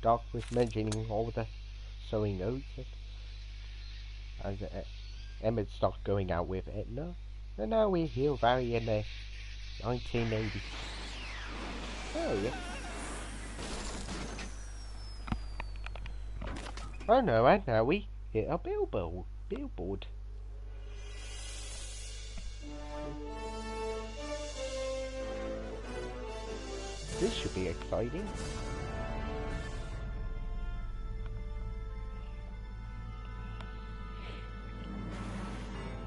Doc was mentioning all the sewing notes, and Emmett stopped going out with Edna, and now we're Hill Valley in the 1980s. Oh yeah. Oh no, and now we hit a billboard. This should be exciting.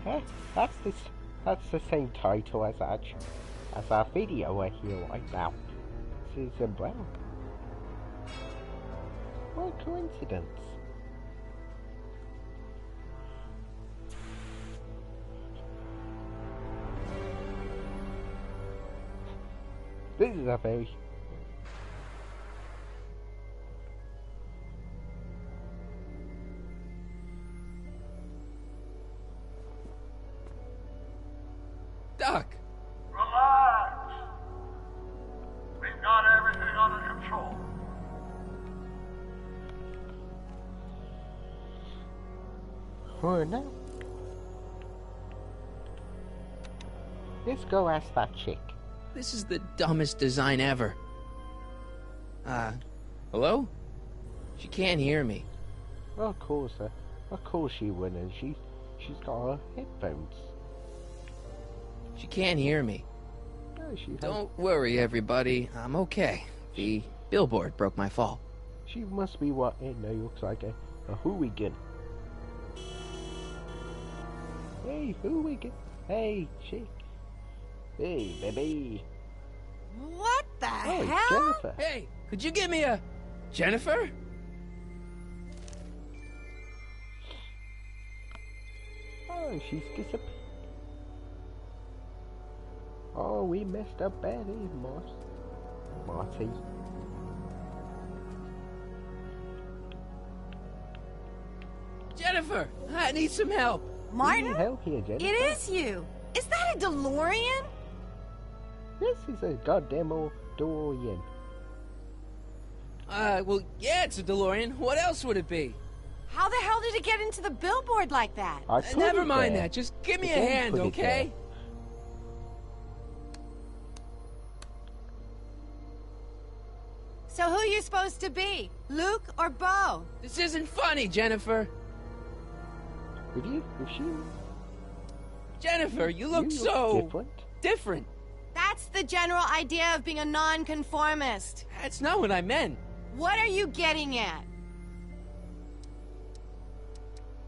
Huh? That's the same title as our video I hear right now. This is umbrella. What a coincidence. This is a very... Doc! Relax! We've got everything under control. Oh no. Let's go ask that chick. This is the dumbest design ever. Hello? She can't hear me. Well, of course she wouldn't. She's got her headphones. She can't hear me. No, Don't worry, everybody. I'm okay. The billboard broke my fall. She must be what Edna looks like, a hooligan. Hey, hooligan. Hey, chick. Hey, baby. What the hell? Jennifer. Hey, could you give me a... Jennifer? Oh, she's disappeared. Oh, we messed up badly, Marty. Jennifer, I need some help. Martin? We need help here, Jennifer. It is you. Is that a DeLorean? This is a goddamn old DeLorean. Well, yeah, it's a DeLorean. What else would it be? How the hell did it get into the billboard like that? I put Never it mind there. that. Just give me a Again, hand, put it okay? there. So who are you supposed to be? Luke or Bo? This isn't funny, Jennifer. If she... Jennifer, you look so... different. That's the general idea of being a nonconformist. That's not what I meant. What are you getting at?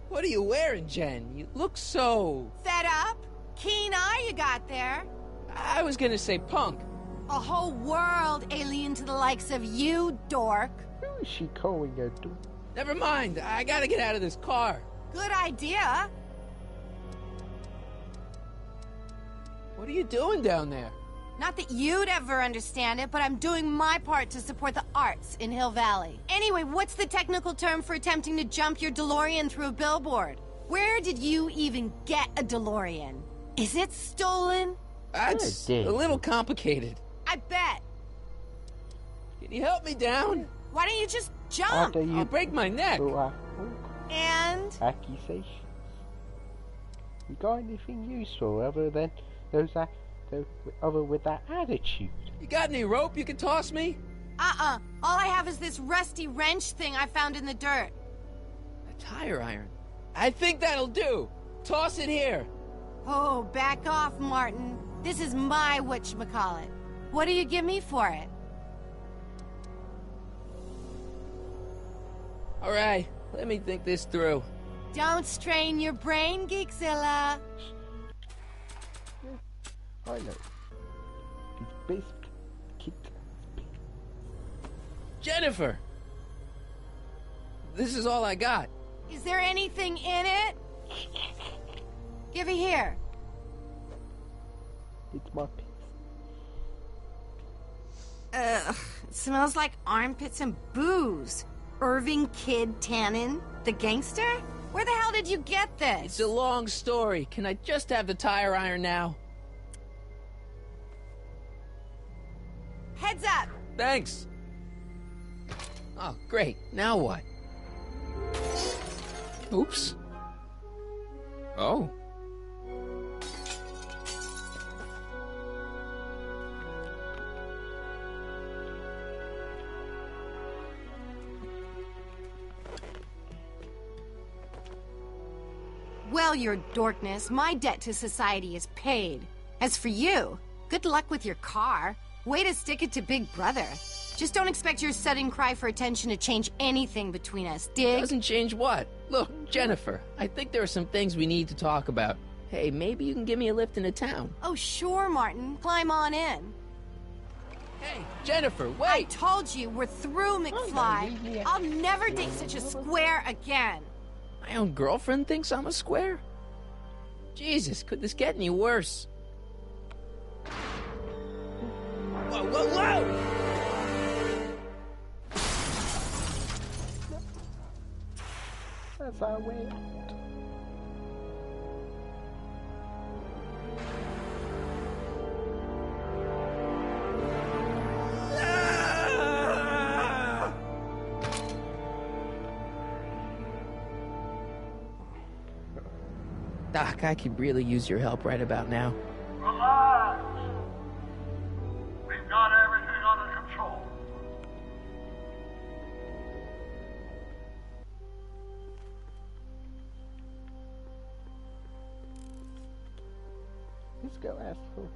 What are you wearing, Jen? You look so... Fed up? Keen eye you got there. I was gonna say punk. A whole world alien to the likes of you, dork. Who is she calling a dork? Never mind. I gotta get out of this car. Good idea. What are you doing down there? Not that you'd ever understand it, but I'm doing my part to support the arts in Hill Valley. Anyway, what's the technical term for attempting to jump your DeLorean through a billboard? Where did you even get a DeLorean? Is it stolen? That's a little complicated. I bet. Can you help me down? Why don't you just jump? I'll break my neck. And? Accusations. You got anything useful other than those other with that attitude? You got any rope you can toss me? All I have is this rusty wrench thing I found in the dirt. A tire iron. I think that'll do. Toss it here. Oh, back off, Martin. This is my whatchamacallit. What do you give me for it? All right, let me think this through. Don't strain your brain, Geekzilla. I know. He's basic. Jennifer! This is all I got. Is there anything in it? Give it here. It's my piece. Ugh, it smells like armpits and booze. Irving Kid Tannen, the gangster? Where the hell did you get this? It's a long story. Can I just have the tire iron now? Heads up! Thanks. Oh, great. Now what? Oops. Oh. Well, your dorkness, my debt to society is paid. As for you, good luck with your car. Way to stick it to Big Brother. Just don't expect your sudden cry for attention to change anything between us, dig? Doesn't change what? Look, Jennifer, I think there are some things we need to talk about. Hey, maybe you can give me a lift into town. Oh, sure, Martin. Climb on in. Hey, Jennifer, wait! I told you, we're through, McFly. I'll never date such a square again. My own girlfriend thinks I'm a square? Jesus, could this get any worse? Whoa, whoa, whoa! That's our way out. Doc, I could really use your help right about now. Relax. We've got everything under control. Let's go ask for.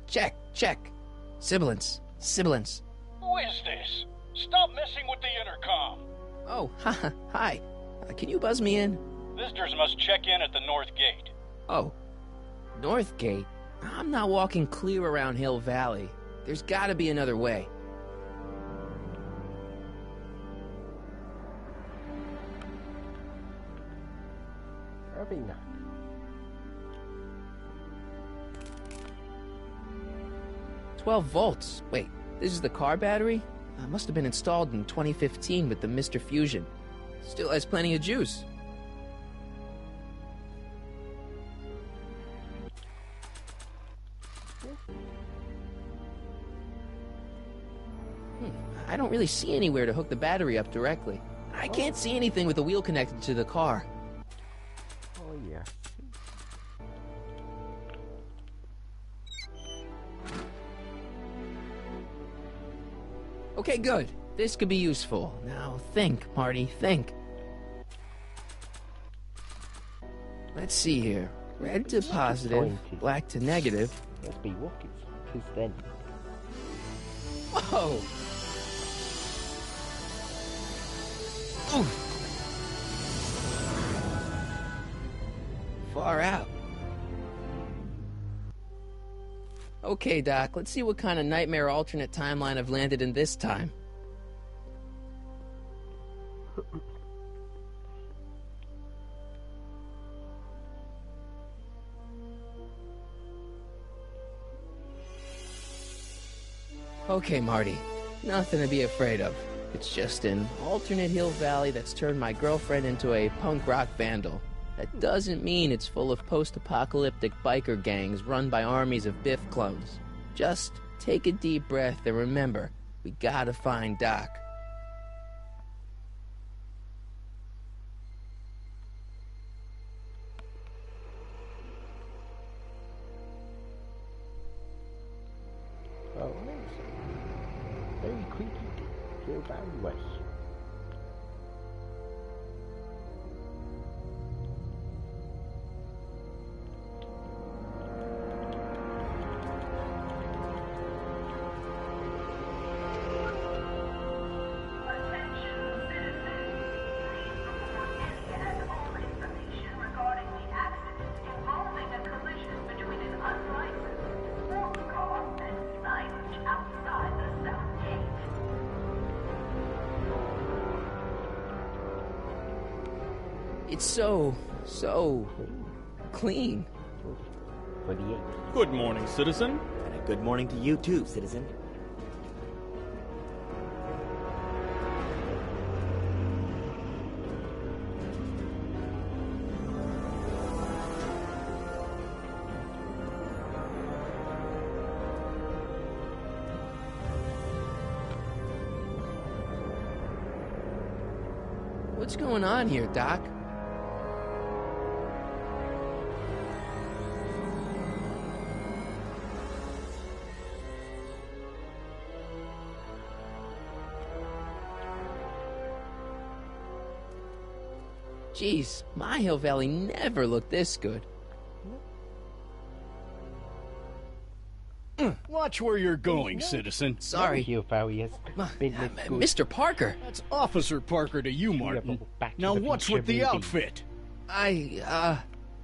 Check. Sibilance. Who is this? Stop messing with the intercom. Oh, hi. Can you buzz me in? Visitors must check in at the north gate. Oh, North Gate? I'm not walking clear around Hill Valley. There's gotta be another way. Probably not. "12 volts. Wait, this is the car battery? Must have been installed in 2015 with the Mr. Fusion. Still has plenty of juice." I don't really see anywhere to hook the battery up directly. I can't see anything with the wheel connected to the car. Oh yeah. Okay, good. This could be useful. Now think, Marty, think. Let's see here. Red to positive, black to negative. Must be what it is then. Whoa! Ooh. Far out. Okay, Doc, let's see what kind of nightmare alternate timeline I've landed in this time. Okay, Marty. Nothing to be afraid of. It's just an alternate Hill Valley that's turned my girlfriend into a punk rock vandal. That doesn't mean it's full of post-apocalyptic biker gangs run by armies of Biff clones. Just take a deep breath and remember, we gotta find Doc. Oh, nice. Very creepy. Hill Valley West. It's so clean. 28. Good morning, citizen. And a good morning to you too, citizen. What's going on here, Doc? Jeez, my Hill Valley never looked this good. Watch where you're going, citizen. Sorry. Hill Valley has been this good. Mr. Parker, That's Officer Parker to you, Martin. Back to Now the what's Future with the movie. outfit?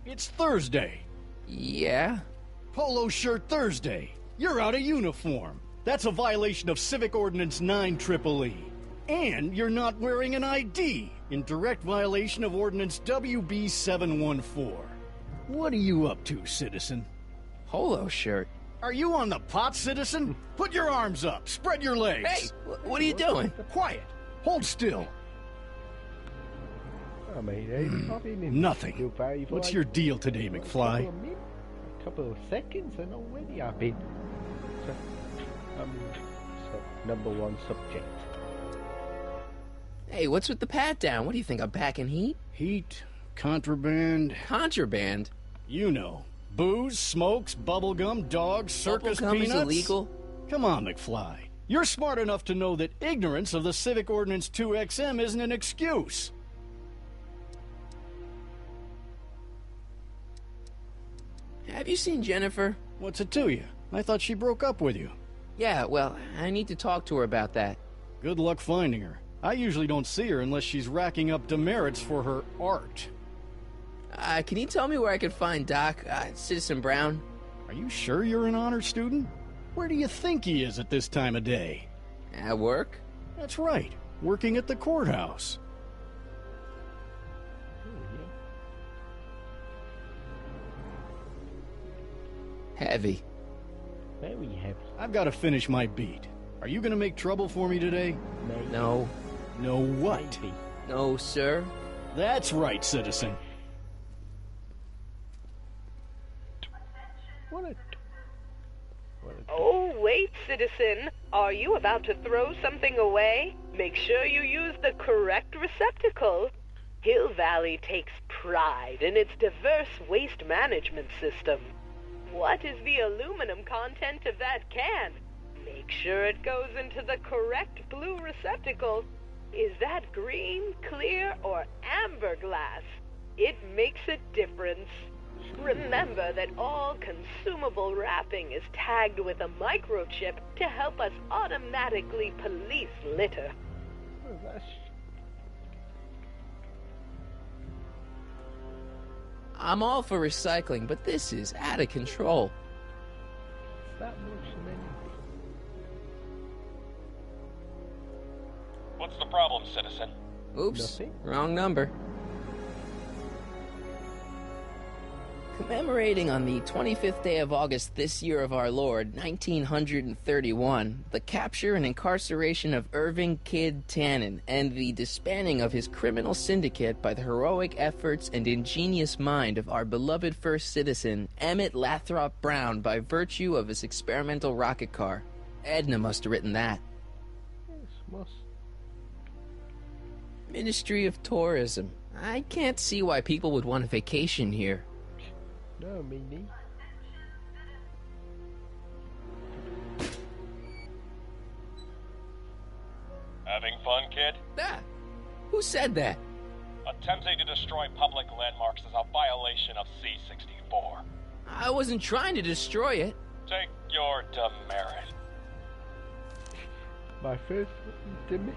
It's Thursday. Yeah? Polo shirt Thursday. You're out of uniform. That's a violation of Civic Ordinance 9EEE. And you're not wearing an ID, in direct violation of Ordinance WB 714. What are you up to, citizen? Polo shirt. Are you on the pot, citizen? Put your arms up. Spread your legs. Hey, what are you doing? Quiet. Hold still. I mean, I've been in Nothing. Hill Valley for What's like your deal today, a couple McFly? of minutes, a couple of seconds, and already I've been number one subject. Hey, what's with the pat down? What do you think, I'm packing heat? Heat, contraband, Contraband? you know. Booze, smokes, bubblegum, dogs, circus Bubblegum is peanuts. illegal? Come on, McFly. You're smart enough to know that ignorance of the Civic Ordinance 2XM isn't an excuse. Have you seen Jennifer? What's it to you? I thought she broke up with you. Yeah, well, I need to talk to her about that. Good luck finding her. I usually don't see her unless she's racking up demerits for her art. Can you tell me where I could find Doc, Citizen Brown? Are you sure you're an honor student? Where do you think he is at this time of day? At work? That's right, working at the courthouse. Heavy. Very heavy. I've got to finish my beat. Are you gonna make trouble for me today? Maybe. No. No what? Maybe. No, sir. That's right, citizen. What a... Oh, wait, citizen. Are you about to throw something away? Make sure you use the correct receptacle. Hill Valley takes pride in its diverse waste management system. What is the aluminum content of that can? Make sure it goes into the correct blue receptacle. Is that green, clear, or amber glass? It makes a difference. Remember that all consumable wrapping is tagged with a microchip to help us automatically police litter. Oh, that's... I'm all for recycling, but this is out of control. It's that much of anything. What's the problem, citizen? Oops, Nothing. wrong number. Commemorating on the 25th day of August this year of our Lord, 1931, the capture and incarceration of Irving Kid Tannen and the disbanding of his criminal syndicate by the heroic efforts and ingenious mind of our beloved first citizen, Emmett Lathrop Brown, by virtue of his experimental rocket car. Edna must have written that. Yes, must... Ministry of Tourism. I can't see why people would want a vacation here. No, me neither. Having fun, kid? Ah, who said that? Attempting to destroy public landmarks is a violation of C-64. I wasn't trying to destroy it. Take your demerit. My first demerit.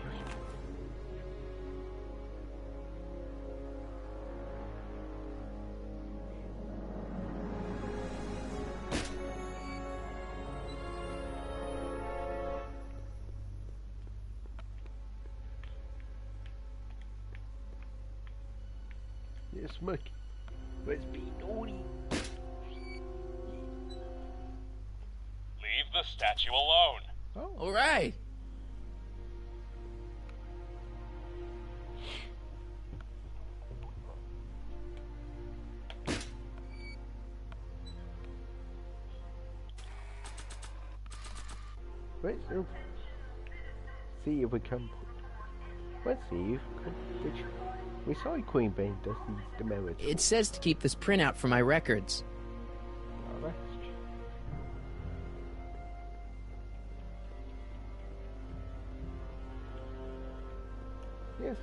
Yes, Mick. Let's be naughty. Leave the statue alone. Oh, All right. let's see if we can Let's see. Which recycling bin does these demerits? It says to keep this printout for my records. Oh, that's yes.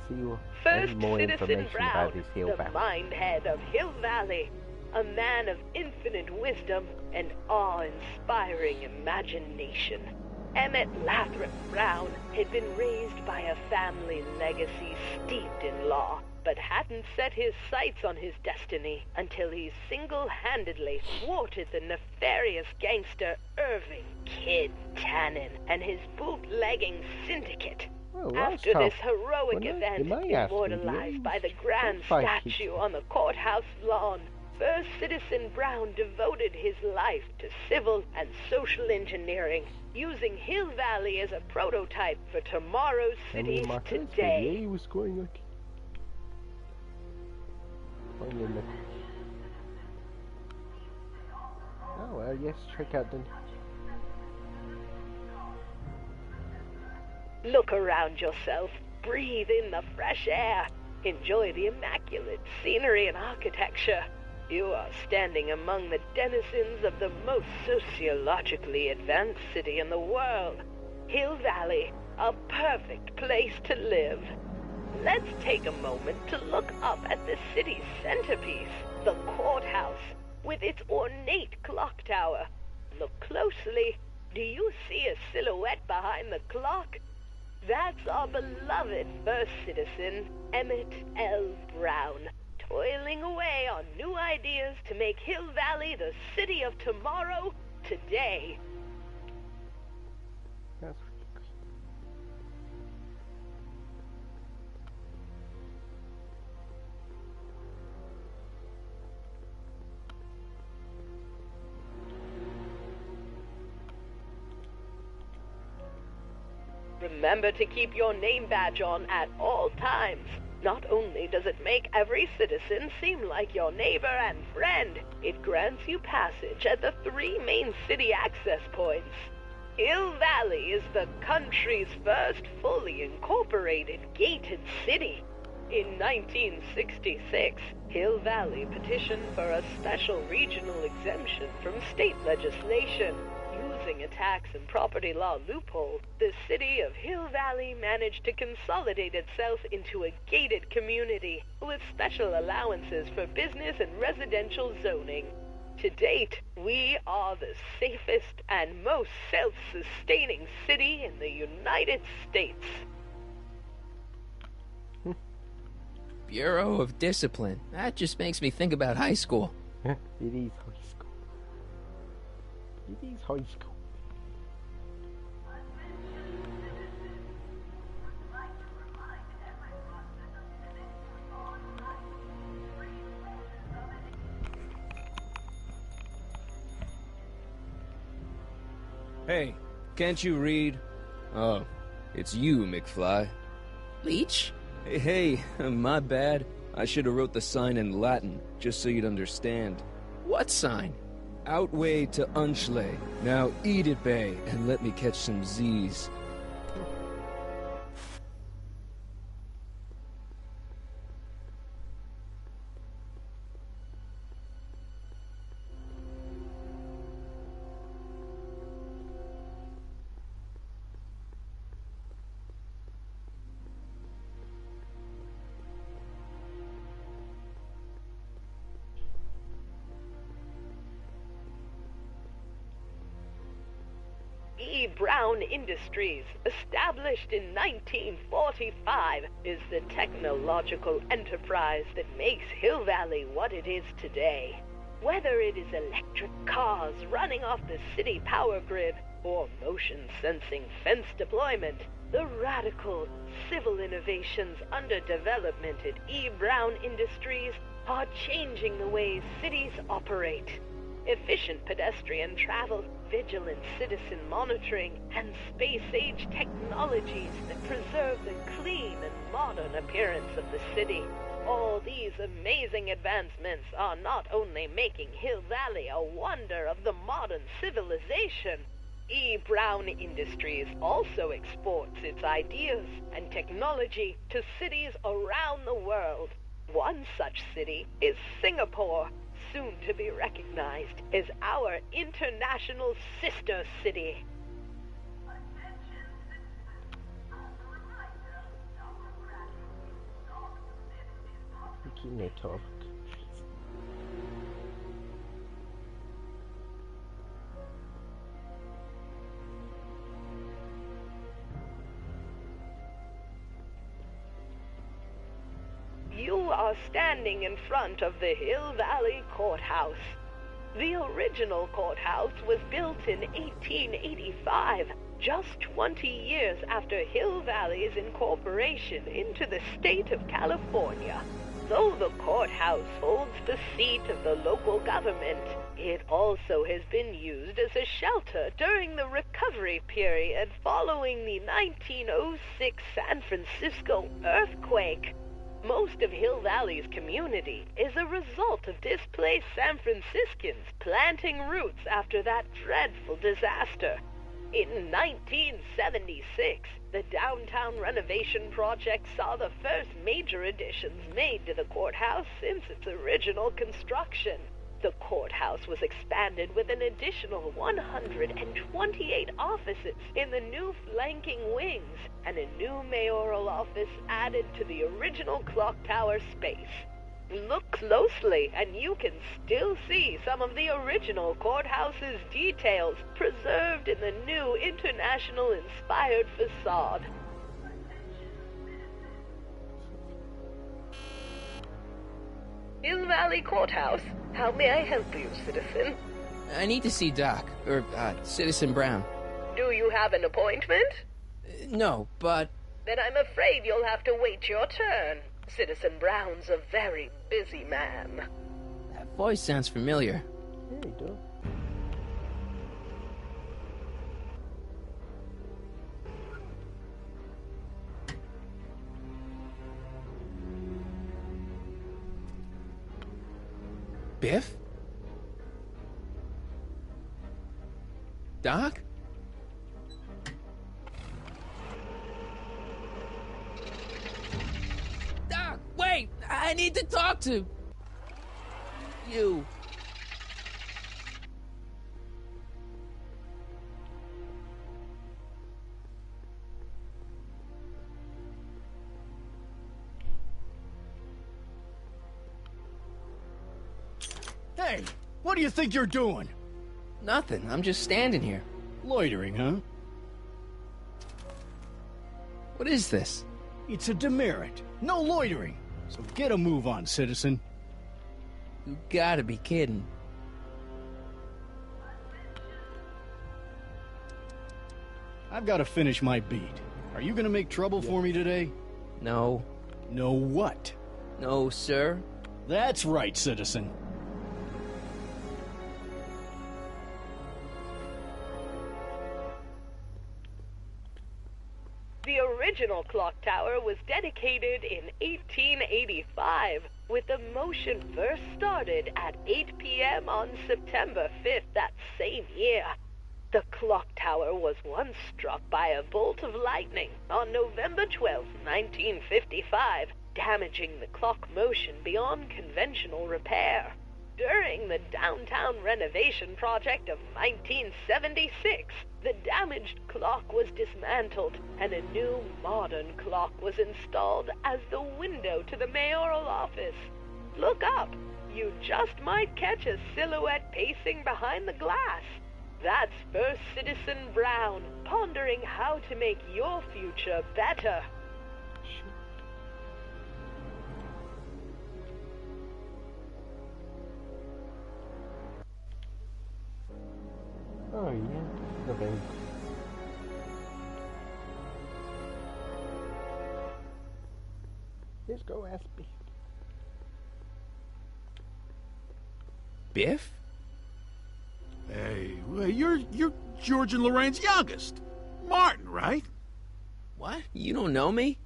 See you. First More Citizen information Brown, about this Hill the Valley. mind head of Hill Valley, a man of infinite wisdom and awe-inspiring imagination. Emmett Lathrop Brown had been raised by a family legacy steeped in law, but hadn't set his sights on his destiny until he single-handedly thwarted the nefarious gangster Irving Kid Tannen and his bootlegging syndicate. Well, After that's this how- heroic well, event, you might have to immortalized use by the grand that fight. statue on the courthouse lawn, First Citizen Brown devoted his life to civil and social engineering, using Hill Valley as a prototype for tomorrow's I mean, cities my first today. video, he was going like... Oh, well, yes, check out the... Look around yourself, breathe in the fresh air, enjoy the immaculate scenery and architecture. You are standing among the denizens of the most sociologically advanced city in the world. Hill Valley, a perfect place to live. Let's take a moment to look up at the city's centerpiece, the courthouse, with its ornate clock tower. Look closely. Do you see a silhouette behind the clock? That's our beloved first citizen, Emmett L. Brown, toiling away on new ideas to make Hill Valley the city of tomorrow, today. That's ridiculous. Remember to keep your name badge on at all times. Not only does it make every citizen seem like your neighbor and friend, it grants you passage at the 3 main city access points. Hill Valley is the country's first fully incorporated gated city. In 1966, Hill Valley petitioned for a special regional exemption from state legislation. Using a tax and property law loophole, the city of Hill Valley managed to consolidate itself into a gated community with special allowances for business and residential zoning. To date, we are the safest and most self-sustaining city in the United States. Bureau of Discipline. That just makes me think about high school. It is high school. It is high school. Hey, can't you read? Oh, it's you, McFly. Leech? Hey, my bad. I should have wrote the sign in Latin, just so you'd understand. What sign? Outway to Unchley. Now eat it, Bay, and let me catch some Z's. E. Brown Industries, established in 1945, is the technological enterprise that makes Hill Valley what it is today. Whether it is electric cars running off the city power grid or motion-sensing fence deployment, the radical civil innovations under development at E. Brown Industries are changing the ways cities operate. Efficient pedestrian travel, vigilant citizen monitoring, and space-age technologies that preserve the clean and modern appearance of the city. All these amazing advancements are not only making Hill Valley a wonder of the modern civilization, E. Brown Industries also exports its ideas and technology to cities around the world. One such city is Singapore, soon to be recognized as our international sister city. Network. You are standing in front of the Hill Valley Courthouse. The original courthouse was built in 1885, just 20 years after Hill Valley's incorporation into the state of California. Though the courthouse holds the seat of the local government, it also has been used as a shelter during the recovery period following the 1906 San Francisco earthquake. Most of Hill Valley's community is a result of displaced San Franciscans planting roots after that dreadful disaster. In 1976, the downtown renovation project saw the first major additions made to the courthouse since its original construction. The courthouse was expanded with an additional 128 offices in the new flanking wings, and a new mayoral office added to the original clock tower space. Look closely, and you can still see some of the original courthouse's details preserved in the new international-inspired facade. Hill Valley Courthouse. How may I help you, citizen? I need to see Doc, or Citizen Brown. Do you have an appointment? No, but... Then I'm afraid you'll have to wait your turn. Citizen Brown's a very busy man. That voice sounds familiar. There you go. Biff? Doc? Doc, wait! I need to talk to you. Hey, what do you think you're doing? Nothing. I'm just standing here. Loitering, huh? What is this? It's a demerit. No loitering. So get a move on, citizen. You gotta be kidding. I've got to finish my beat. Are you gonna make trouble for me today? No. No what? No, sir. That's right, citizen. The original clock tower was dedicated in 1885, with the motion first started at 8 p.m. on September 5th that same year. The clock tower was once struck by a bolt of lightning on November 12, 1955, damaging the clock motion beyond conventional repair. During the downtown renovation project of 1976, the damaged clock was dismantled and a new modern clock was installed as the window to the mayoral office. Look up. You just might catch a silhouette pacing behind the glass. That's First Citizen Brown, pondering how to make your future better. Oh yeah, okay. Let's go, Aspie. Biff? Hey, well, you're George and Lorraine's youngest. Martin, right? What? You don't know me?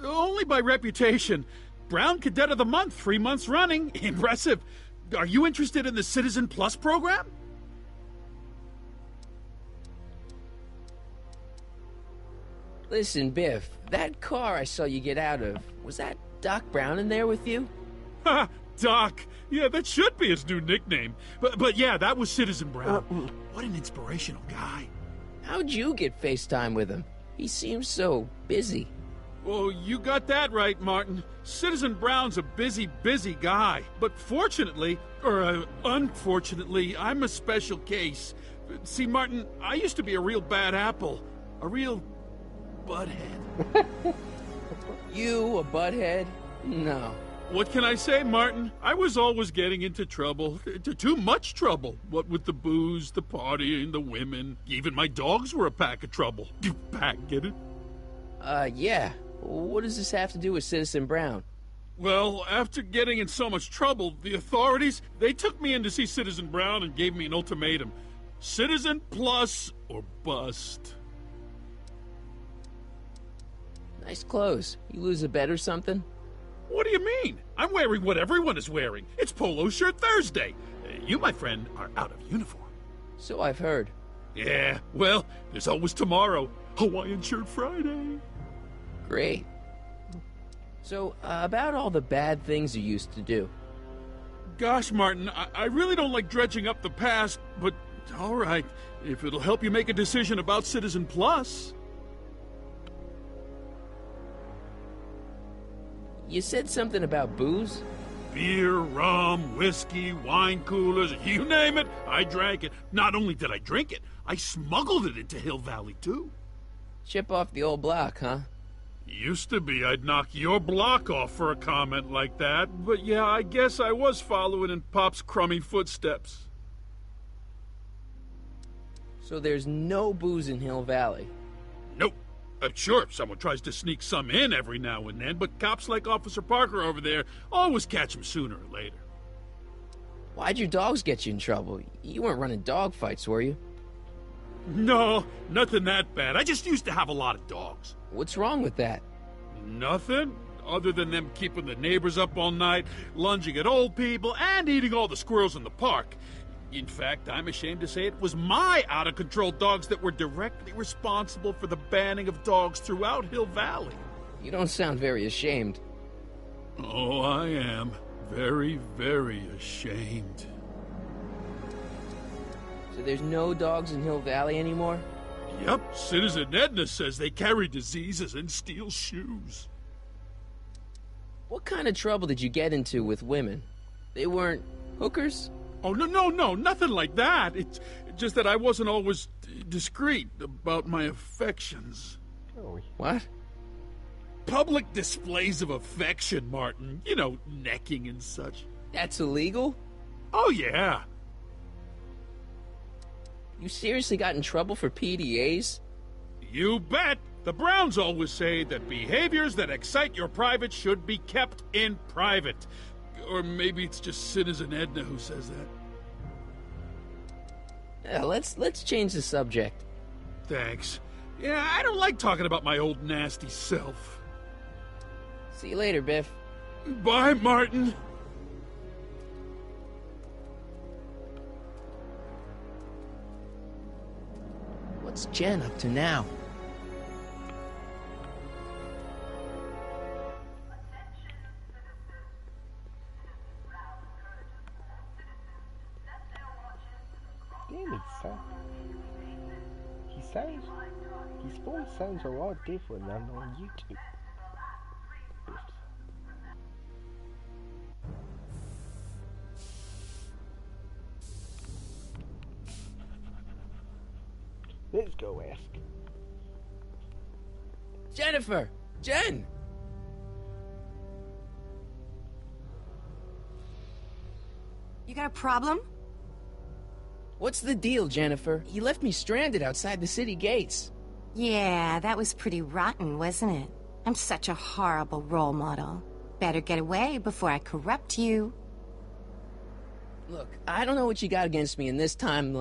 Only by reputation. Brown Cadet of the Month, 3 months running. Impressive. Are you interested in the Citizen Plus program? Listen, Biff, that car I saw you get out of, was that Doc Brown in there with you? Ha! Doc! Yeah, that should be his new nickname. But yeah, that was Citizen Brown. What an inspirational guy. How'd you get FaceTime with him? He seems so busy. Well, you got that right, Martin. Citizen Brown's a busy guy. But fortunately, or unfortunately, I'm a special case. See, Martin, I used to be a real bad apple. A real butthead. You a butthead? No. What can I say, Martin? I was always getting into trouble. Too much trouble. What with the booze, the partying, the women. Even my dogs were a pack of trouble. You pack, get it? Yeah. What does this have to do with Citizen Brown? Well, after getting in so much trouble, the authorities, they took me in to see Citizen Brown and gave me an ultimatum. Citizen plus or bust. Nice clothes. You lose a bet or something? What do you mean? I'm wearing what everyone is wearing. It's Polo Shirt Thursday. You, my friend, are out of uniform. So I've heard. Yeah, well, there's always tomorrow. Hawaiian Shirt Friday. Great. So, about all the bad things you used to do. Gosh, Martin, I really don't like dredging up the past, but all right, if it'll help you make a decision about Citizen Plus. You said something about booze? Beer, rum, whiskey, wine coolers, you name it, I drank it. Not only did I drink it, I smuggled it into Hill Valley, too. Chip off the old block, huh? Used to be I'd knock your block off for a comment like that, but yeah, I guess I was following in Pop's crummy footsteps. So there's no booze in Hill Valley? Nope. Sure, someone tries to sneak some in every now and then, but cops like Officer Parker over there always catch them sooner or later. Why'd your dogs get you in trouble? You weren't running dog fights, were you? No, nothing that bad. I just used to have a lot of dogs. What's wrong with that? Nothing, other than them keeping the neighbors up all night, lunging at old people, and eating all the squirrels in the park. In fact, I'm ashamed to say it was my out-of-control dogs that were directly responsible for the banning of dogs throughout Hill Valley. You don't sound very ashamed. Oh, I am. Very, very ashamed. So there's no dogs in Hill Valley anymore? Yep, Citizen Edna says they carry diseases and steal shoes. What kind of trouble did you get into with women? They weren't hookers? Oh, no, nothing like that. It's just that I wasn't always discreet about my affections. Oh. What? Public displays of affection, Martin. You know, necking and such. That's illegal? Oh, yeah. You seriously got in trouble for PDAs? You bet. The Browns always say that behaviors that excite your private should be kept in private. Or maybe it's just Citizen Edna who says that. Yeah, let's change the subject. Thanks. Yeah, I don't like talking about my old nasty self. See you later, Biff. Bye, Martin. What's Jen up to now? His voice sounds a lot different than on YouTube. Let's go ask. Jennifer! Jen! You got a problem? What's the deal, Jennifer? You left me stranded outside the city gates. Yeah, that was pretty rotten, wasn't it? I'm such a horrible role model. Better get away before I corrupt you. Look, I don't know what you got against me in this time,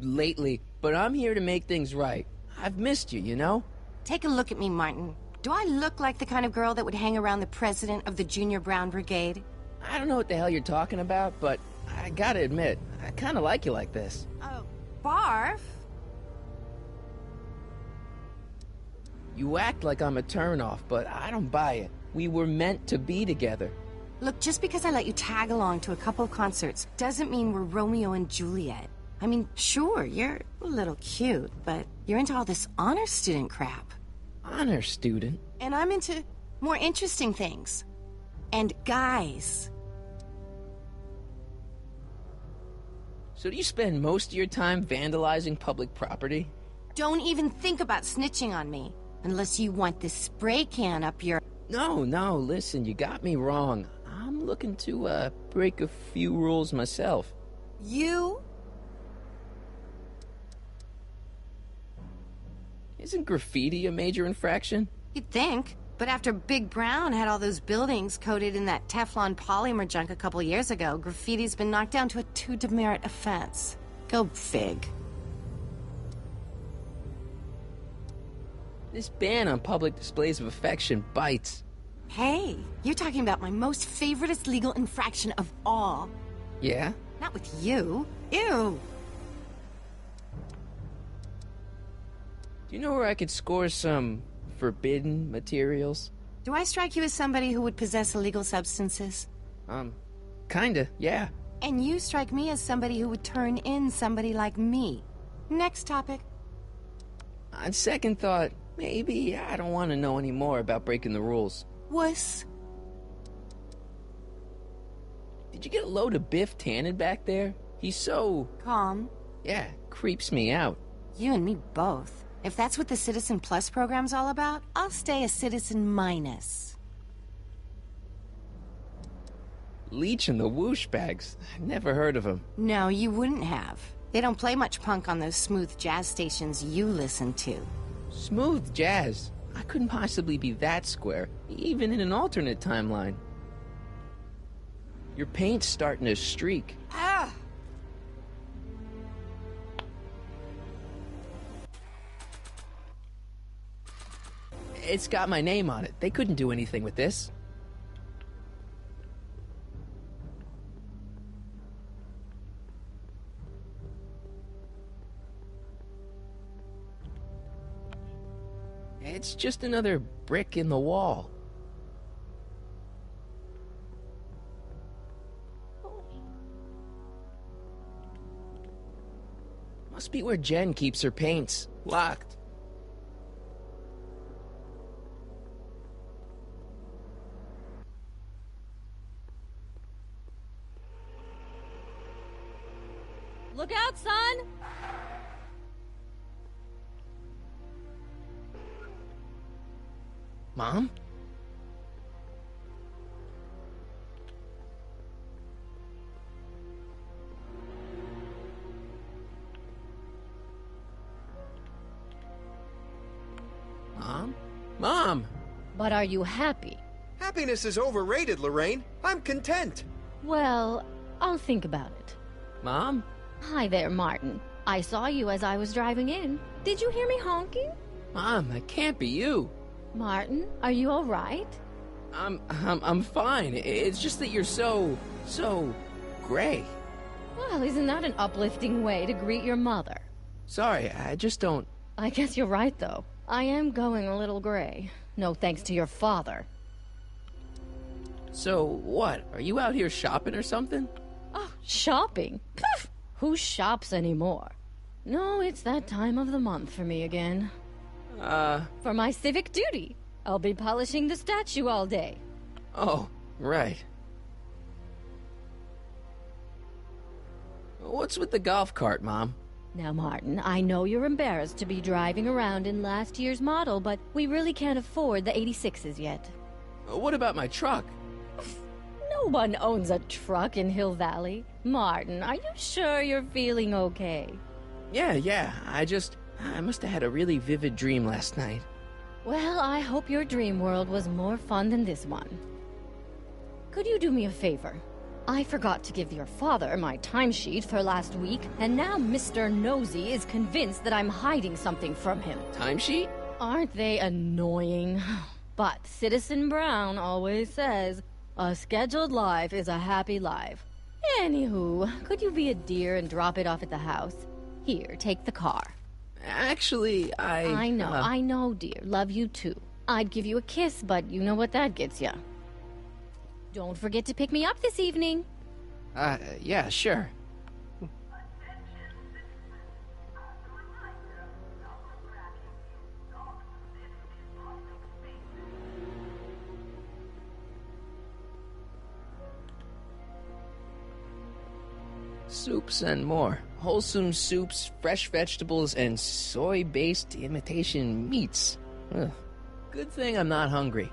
lately, but I'm here to make things right. I've missed you, you know? Take a look at me, Martin. Do I look like the kind of girl that would hang around the president of the Junior Brown Brigade? I don't know what the hell you're talking about, but I gotta admit, I kinda like you like this. Oh, barf? You act like I'm a turnoff, but I don't buy it. We were meant to be together. Look, just because I let you tag along to a couple of concerts doesn't mean we're Romeo and Juliet. I mean, sure, you're a little cute, but you're into all this honor student crap. Honor student? And I'm into more interesting things. And guys. So do you spend most of your time vandalizing public property? Don't even think about snitching on me, unless you want this spray can up your... No, listen, you got me wrong. I'm looking to, break a few rules myself. You? Isn't graffiti a major infraction? You'd think. But after Big Brown had all those buildings coated in that Teflon polymer junk a couple years ago, graffiti's been knocked down to a 2 demerit offense. Go fig. This ban on public displays of affection bites. Hey, you're talking about my most favoriteest legal infraction of all. Yeah? Not with you. Ew. Do you know where I could score some forbidden materials? Do I strike you as somebody who would possess illegal substances? Kinda, yeah. And you strike me as somebody who would turn in somebody like me. Next topic. On second thought, maybe I don't want to know any more about breaking the rules. Wuss. Did you get a load of Biff Tannen back there? He's so... calm. Yeah, creeps me out. You and me both. If that's what the Citizen Plus program's all about, I'll stay a Citizen Minus. Leech and the Whoosh Bags. Never heard of them. No, you wouldn't have. They don't play much punk on those smooth jazz stations you listen to. Smooth jazz? I couldn't possibly be that square, even in an alternate timeline. Your paint's starting to streak. Ah! It's got my name on it. They couldn't do anything with this. It's just another brick in the wall. Must be where Jen keeps her paints. Locked. Look out, son! Mom? Mom? Mom! But are you happy? Happiness is overrated, Lorraine. I'm content. Well, I'll think about it. Mom? Hi there, Martin. I saw you as I was driving in. Did you hear me honking? Mom, that can't be you. Martin, are you all right? I'm fine. It's just that you're so gray. Well, isn't that an uplifting way to greet your mother? Sorry, I just don't... I guess you're right, though. I am going a little gray. No thanks to your father. So, what? Are you out here shopping or something? Oh, shopping? Poof! Who shops anymore? No, it's that time of the month for me again. For my civic duty. I'll be polishing the statue all day. Oh, right. What's with the golf cart, Mom? Now, Martin, I know you're embarrassed to be driving around in last year's model, but we really can't afford the 86s yet. What about my truck? No one owns a truck in Hill Valley. Martin, are you sure you're feeling okay? Yeah. I must have had a really vivid dream last night. Well, I hope your dream world was more fun than this one. Could you do me a favor? I forgot to give your father my timesheet for last week, and now Mr. Nosy is convinced that I'm hiding something from him. Timesheet? Aren't they annoying? But Citizen Brown always says, a scheduled life is a happy life. Anywho, could you be a dear and drop it off at the house? Here, take the car. Actually, I know, dear. Love you too. I'd give you a kiss, but you know what that gets ya. Don't forget to pick me up this evening. Yeah, sure. Soups and more. Wholesome soups, fresh vegetables, and soy-based imitation meats. Ugh. Good thing I'm not hungry.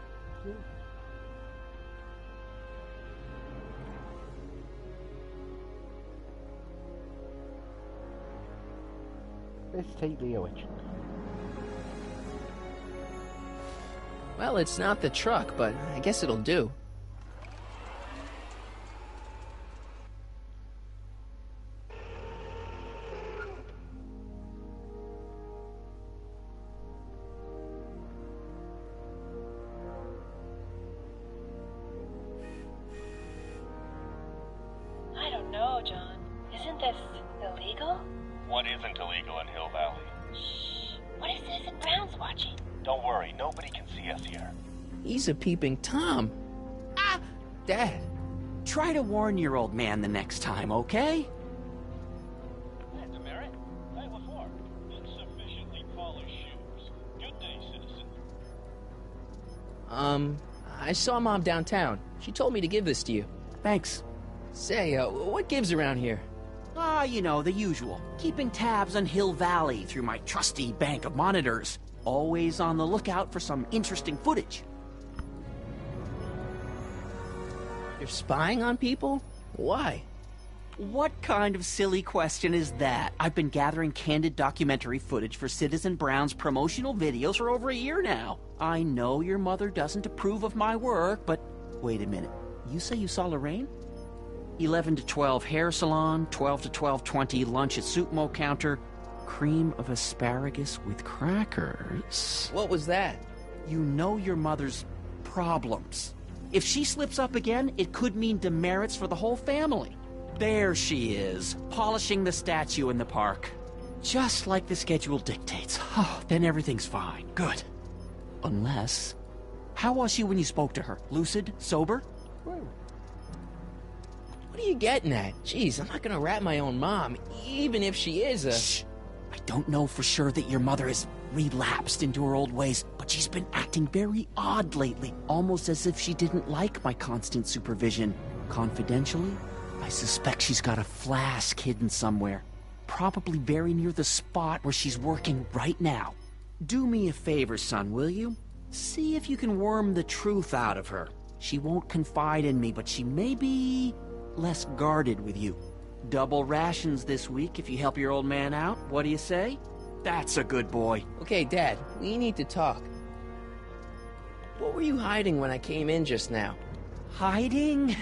Let's take the orchard. Well, it's not the truck, but I guess it'll do. I don't know, John. Isn't this illegal? What isn't illegal in Hill Valley? Shh. What if Citizen Brown's watching? Don't worry, nobody can see us here. He's a peeping Tom. Ah! Dad, try to warn your old man the next time, okay? Hey, Demerit. Hey, LaFleur. Insufficiently polished shoes. Good day, citizen. I saw Mom downtown. She told me to give this to you. Thanks. Say, what gives around here? You know, the usual. Keeping tabs on Hill Valley through my trusty bank of monitors. Always on the lookout for some interesting footage. You're spying on people? Why? What kind of silly question is that? I've been gathering candid documentary footage for Citizen Brown's promotional videos for over a year now. I know your mother doesn't approve of my work, but wait a minute. You say you saw Lorraine? 11 to 12 hair salon, 12 to 12:20 lunch at soup mo counter, cream of asparagus with crackers. What was that? You know your mother's problems. If she slips up again, it could mean demerits for the whole family. There she is, polishing the statue in the park. Just like the schedule dictates. Oh, then everything's fine. Good. Unless... How was she when you spoke to her? Lucid? Sober? What are you getting at? Jeez, I'm not gonna rat my own mom, even if she is a... Shh! I don't know for sure that your mother has relapsed into her old ways, but she's been acting very odd lately, almost as if she didn't like my constant supervision. Confidentially, I suspect she's got a flask hidden somewhere, probably very near the spot where she's working right now. Do me a favor, son, will you? See if you can worm the truth out of her. She won't confide in me, but she may be less guarded with you. Double rations this week if you help your old man out. What do you say? That's a good boy. Okay, Dad, we need to talk. What were you hiding when I came in just now? Hiding?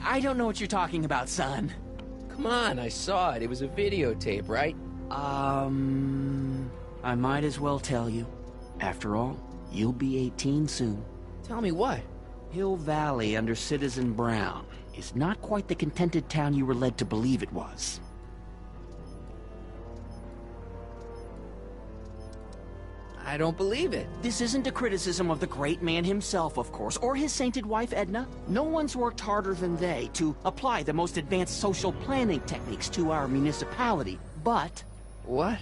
I don't know what you're talking about, son. Come on, I saw it. It was a videotape, right? I might as well tell you. After all, you'll be 18 soon. Tell me what? Hill Valley under Citizen Brown is not quite the contented town you were led to believe it was. I don't believe it. This isn't a criticism of the great man himself, of course, or his sainted wife, Edna. No one's worked harder than they to apply the most advanced social planning techniques to our municipality, but... What?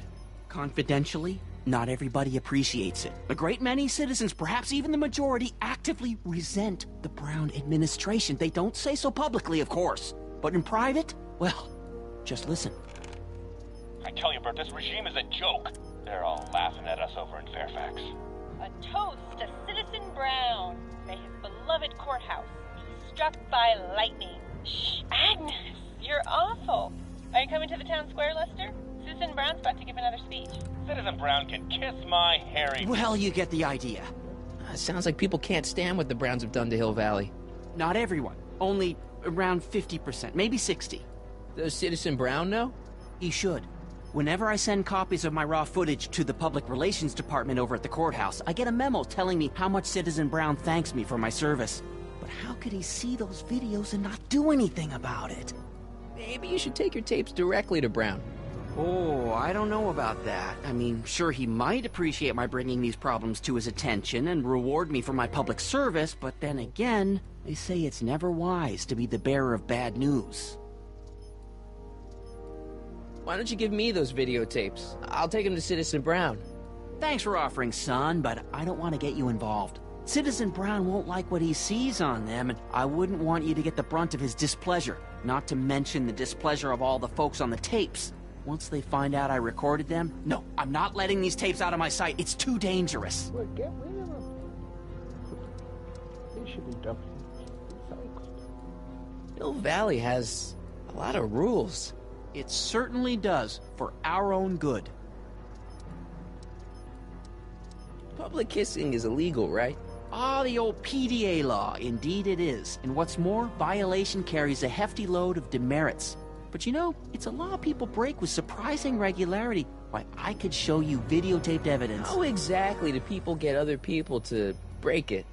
Confidentially, not everybody appreciates it. A great many citizens, perhaps even the majority, actively resent the Brown administration. They don't say so publicly, of course. But in private, well, just listen. I tell you, Bert, this regime is a joke. They're all laughing at us over in Fairfax. A toast to Citizen Brown. May his beloved courthouse be struck by lightning. Shh, Agnes, you're awful. Are you coming to the town square, Lester? Citizen Brown's about to give another speech. Citizen Brown can kiss my hairy... Well, you get the idea. Sounds like people can't stand what the Browns have done to Hill Valley. Not everyone. Only around 50%, maybe 60. Does Citizen Brown know? He should. Whenever I send copies of my raw footage to the Public Relations Department over at the courthouse, I get a memo telling me how much Citizen Brown thanks me for my service. But how could he see those videos and not do anything about it? Maybe you should take your tapes directly to Brown. Oh, I don't know about that. I mean, sure, he might appreciate my bringing these problems to his attention and reward me for my public service, but then again, they say it's never wise to be the bearer of bad news. Why don't you give me those videotapes? I'll take them to Citizen Brown. Thanks for offering, son, but I don't want to get you involved. Citizen Brown won't like what he sees on them, and I wouldn't want you to get the brunt of his displeasure, not to mention the displeasure of all the folks on the tapes. Once they find out I recorded them, no, I'm not letting these tapes out of my sight. It's too dangerous. Well, get rid of them. They should be dumped recycled. Hill Valley has a lot of rules. It certainly does, for our own good. Public kissing is illegal, right? Ah, the old PDA law. Indeed it is. And what's more, violation carries a hefty load of demerits. But you know, it's a law people break with surprising regularity. Why, I could show you videotaped evidence. How exactly do people get other people to break it?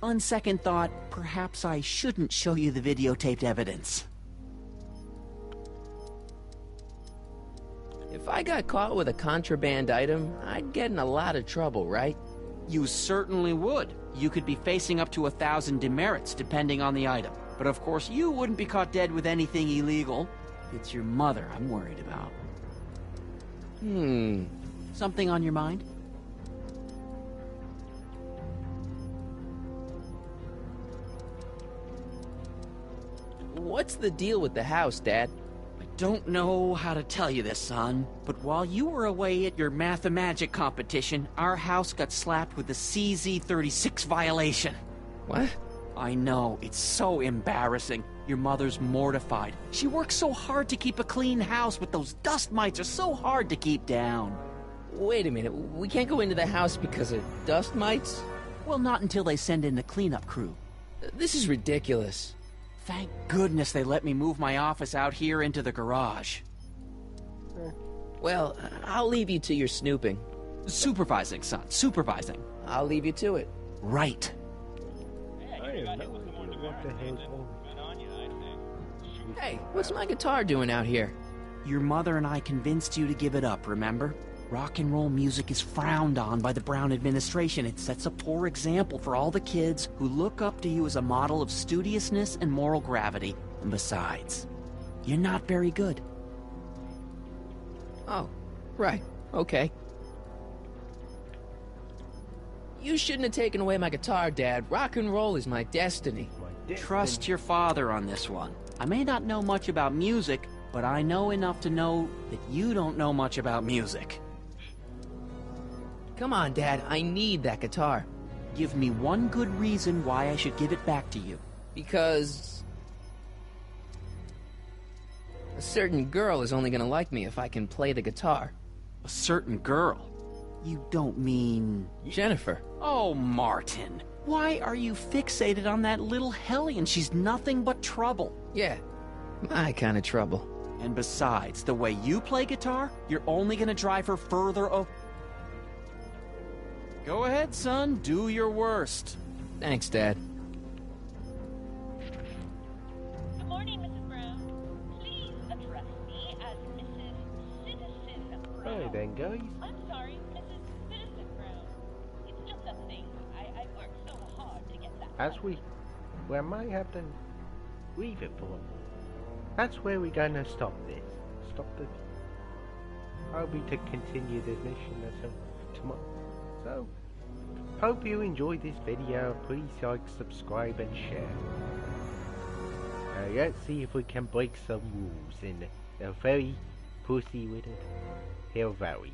On second thought, perhaps I shouldn't show you the videotaped evidence. If I got caught with a contraband item, I'd get in a lot of trouble, right? You certainly would. You could be facing up to 1,000 demerits, depending on the item. But of course, you wouldn't be caught dead with anything illegal. It's your mother I'm worried about. Something on your mind? What's the deal with the house, Dad? I don't know how to tell you this, son, but while you were away at your Mathemagic competition, our house got slapped with a CZ36 violation. What? I know, it's so embarrassing. Your mother's mortified. She works so hard to keep a clean house, but those dust mites are so hard to keep down. Wait a minute, we can't go into the house because of dust mites? Well, not until they send in the cleanup crew. This is ridiculous. Thank goodness they let me move my office out here into the garage. Well, I'll leave you to your snooping. Supervising, son, supervising. I'll leave you to it. Right. Hey, what's my guitar doing out here? Your mother and I convinced you to give it up, remember? Rock and roll music is frowned on by the Brown administration. It sets a poor example for all the kids who look up to you as a model of studiousness and moral gravity. And besides, you're not very good. Oh, right. Okay. You shouldn't have taken away my guitar, Dad. Rock and roll is my destiny. Trust your father on this one. I may not know much about music, but I know enough to know that you don't know much about music. Come on, Dad. I need that guitar. Give me one good reason why I should give it back to you. Because a certain girl is only gonna like me if I can play the guitar. A certain girl? You don't mean... Jennifer. Oh, Martin. Why are you fixated on that little hellion? She's nothing but trouble. Yeah, my kind of trouble. And besides, the way you play guitar, you're only gonna drive her further Go ahead, son. Do your worst. Thanks, Dad. Good morning, Mrs. Brown. Please address me as Mrs. Citizen Brown. Hey then, guys. I'm sorry, Mrs. Citizen Brown. It's just a thing. I worked so hard to get that. We might have to leave it for them. That's where we're gonna stop this. Stop the... I'll be to continue this mission until tomorrow. So, hope you enjoyed this video. Please like, subscribe and share. Let's see if we can break some rules in a very pussy with it Hill Valley.